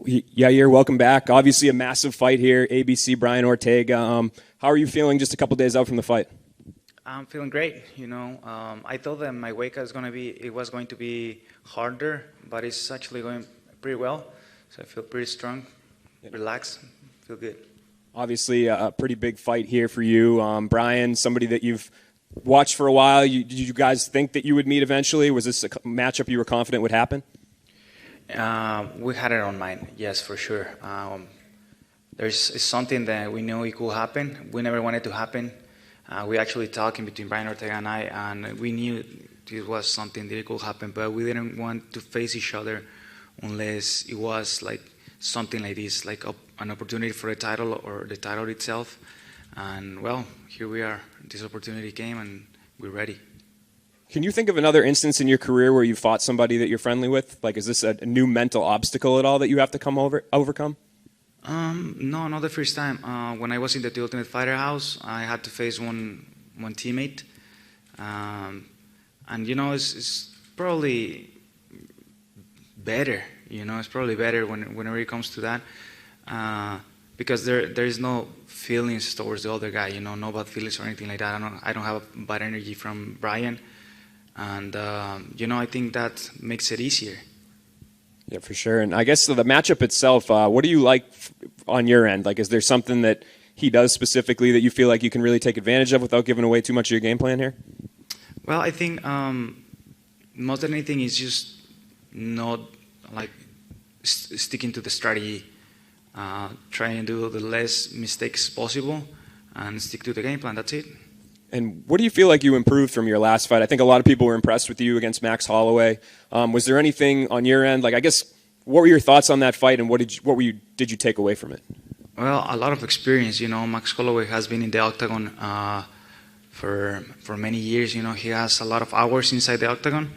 Yair, welcome back. Obviously a massive fight here, ABC, Brian Ortega. How are you feeling just a couple days out from the fight? I'm feeling great. I thought that my wake was going to be harder, but it's actually going pretty well. So I feel pretty strong, relaxed, feel good. Obviously a pretty big fight here for you. Brian, somebody that you've watched for a while. Did you guys think that you would meet eventually? Was this a matchup you were confident would happen? We had it on mind, yes, for sure. It's something that we know it could happen. We never wanted it to happen. We actually talked in between Brian Ortega and I, and we knew it was something that it could happen, but we didn't want to face each other unless it was like something like this, like an opportunity for a title or the title itself. And well, here we are. This opportunity came, and we're ready. Can you think of another instance in your career where you fought somebody that you're friendly with? Like, is this a new mental obstacle at all that you have to overcome? No, not the first time. When I was in the Ultimate Fighter house, I had to face one teammate, and it's probably better. It's probably better whenever it comes to that, because there is no feelings towards the other guy. No bad feelings or anything like that. I don't have bad energy from Brian. And, I think that makes it easier. Yeah, for sure. And I guess the matchup itself, what do you like on your end? Like, is there something that he does specifically that you feel like you can really take advantage of without giving away too much of your game plan here? Well, I think more than anything is just not like sticking to the strategy, trying to do the less mistakes possible and stick to the game plan. That's it. And what do you feel like you improved from your last fight? I think a lot of people were impressed with you against Max Holloway. Was there anything on your end? Like, I guess, what were your thoughts on that fight, and what did you take away from it? Well, a lot of experience. Max Holloway has been in the octagon for many years. He has a lot of hours inside the octagon,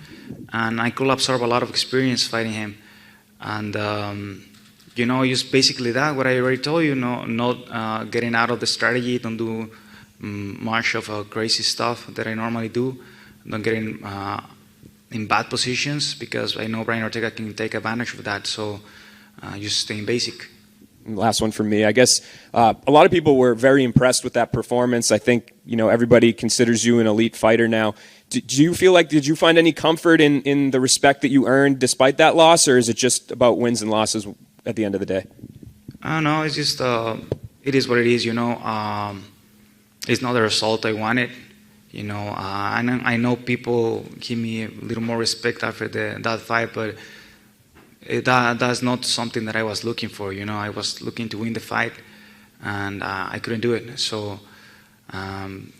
and I could absorb a lot of experience fighting him. And just basically that. What I already told you. Not getting out of the strategy. Don't do much of crazy stuff that I normally do. Don't get in bad positions, because I know Brian Ortega can take advantage of that. So just staying basic. Last one from me. I guess a lot of people were very impressed with that performance. I think everybody considers you an elite fighter now. Did you find any comfort in the respect that you earned despite that loss, or is it just about wins and losses at the end of the day? I don't know. It's just it is what it is. It's not the result I wanted. I know people give me a little more respect after that fight, but that's not something that I was looking for. I was looking to win the fight, and I couldn't do it. So I'm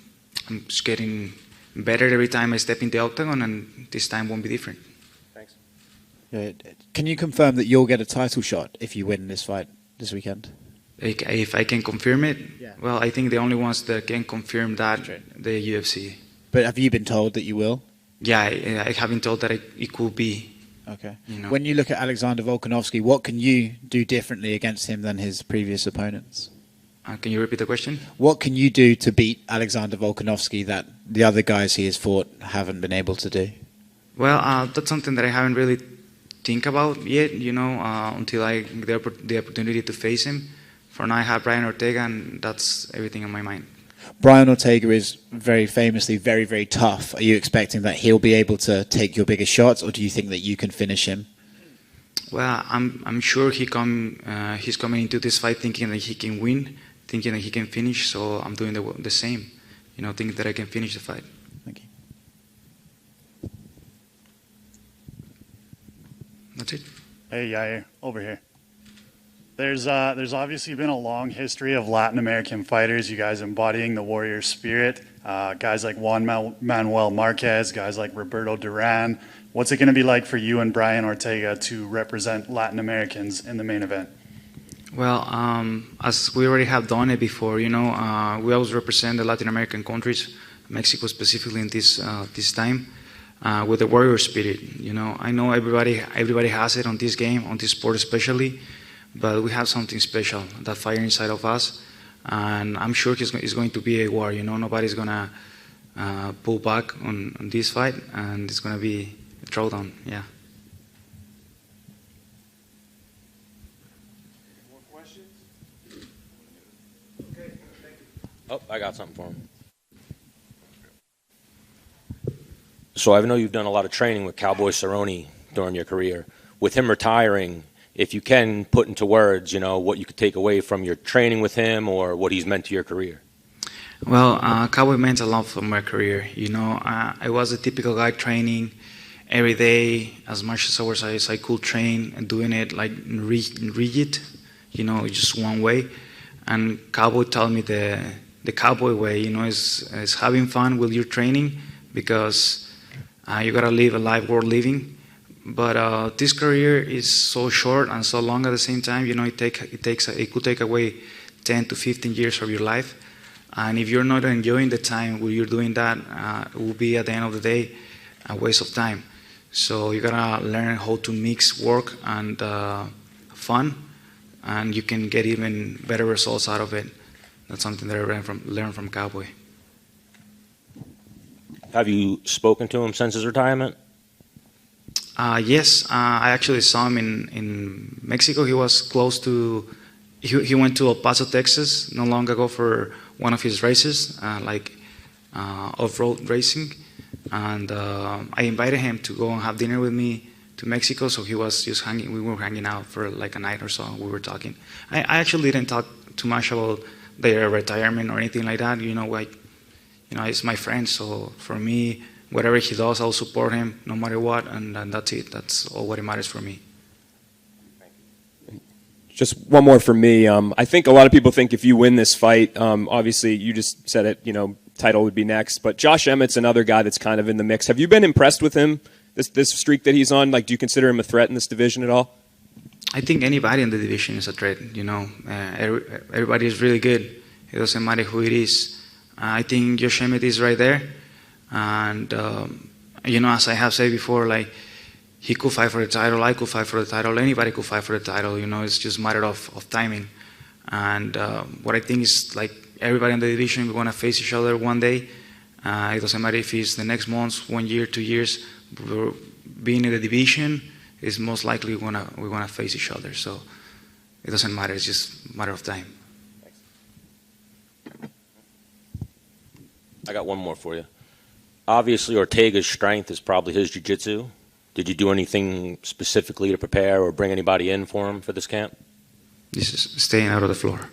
just getting better every time I step in the octagon, and this time won't be different. Thanks. Can you confirm that you'll get a title shot if you win this fight this weekend? If I can confirm it, yeah. Well, I think the only ones that can confirm that, the UFC. But have you been told that you will? Yeah, I have been told that it could be. Okay. When you look at Alexander Volkanovski, what can you do differently against him than his previous opponents? Can you repeat the question? What can you do to beat Alexander Volkanovski that the other guys he has fought haven't been able to do? Well, that's something that I haven't really think about yet, until I get the opportunity to face him. For now, I have Brian Ortega, and that's everything on my mind. Brian Ortega is very famously very, very tough. Are you expecting that he'll be able to take your biggest shots, or do you think that you can finish him? Well, I'm sure he's coming into this fight thinking that he can win, thinking that he can finish. So I'm doing the same, thinking that I can finish the fight. Thank you. That's it. Hey, Yair, over here. There's obviously been a long history of Latin American fighters, you guys embodying the warrior spirit. Guys like Juan Manuel Marquez, guys like Roberto Duran. What's it going to be like for you and Brian Ortega to represent Latin Americans in the main event? Well, as we already have done it before, we always represent the Latin American countries, Mexico specifically in this time, with the warrior spirit. I know everybody has it on this game, on this sport especially. But we have something special, that fire inside of us, and I'm sure it's going to be a war. Nobody's gonna pull back on this fight, and it's gonna be a throwdown. Yeah. questions? Okay, thank you. Oh, I got something for him. So I know you've done a lot of training with Cowboy Cerrone during your career. With him retiring, if you can put into words, what you could take away from your training with him or what he's meant to your career. Well, Cowboy meant a lot for my career. I was a typical guy training every day as much as I could train and doing it like rigid, just one way. And Cowboy taught me the Cowboy way, is having fun with your training because you gotta live a life worth living. But this career is so short and so long at the same time. It could take away 10 to 15 years of your life. And if you're not enjoying the time when you're doing that, it will be at the end of the day a waste of time. So you gotta learn how to mix work and fun, and you can get even better results out of it. That's something that I learned from Cowboy. Have you spoken to him since his retirement? Yes, I actually saw him in Mexico. He was close to. He went to El Paso, Texas, not long ago for one of his races, off-road racing, and I invited him to go and have dinner with me to Mexico. So he was just hanging. We were hanging out for like a night or so. We were talking. I actually didn't talk too much about their retirement or anything like that. It's my friend. So for me, whatever he does, I'll support him no matter what, and that's it. That's all what matters for me. Just one more for me. I think a lot of people think if you win this fight, obviously you just said it, title would be next. But Josh Emmett's another guy that's kind of in the mix. Have you been impressed with him, this streak that he's on? Like, do you consider him a threat in this division at all? I think anybody in the division is a threat. Everybody is really good. It doesn't matter who it is. I think Josh Emmett is right there. And, as I have said before, like, he could fight for the title, I could fight for the title, anybody could fight for the title, it's just a matter of timing. And what I think is, like, everybody in the division, we're going to face each other one day. It doesn't matter if it's the next month, 1 year, 2 years. Being in the division is most likely we're gonna face each other. So it doesn't matter, it's just a matter of time. I got one more for you. Obviously, Ortega's strength is probably his jiu-jitsu. Did you do anything specifically to prepare or bring anybody in for him for this camp? This is staying out of the floor.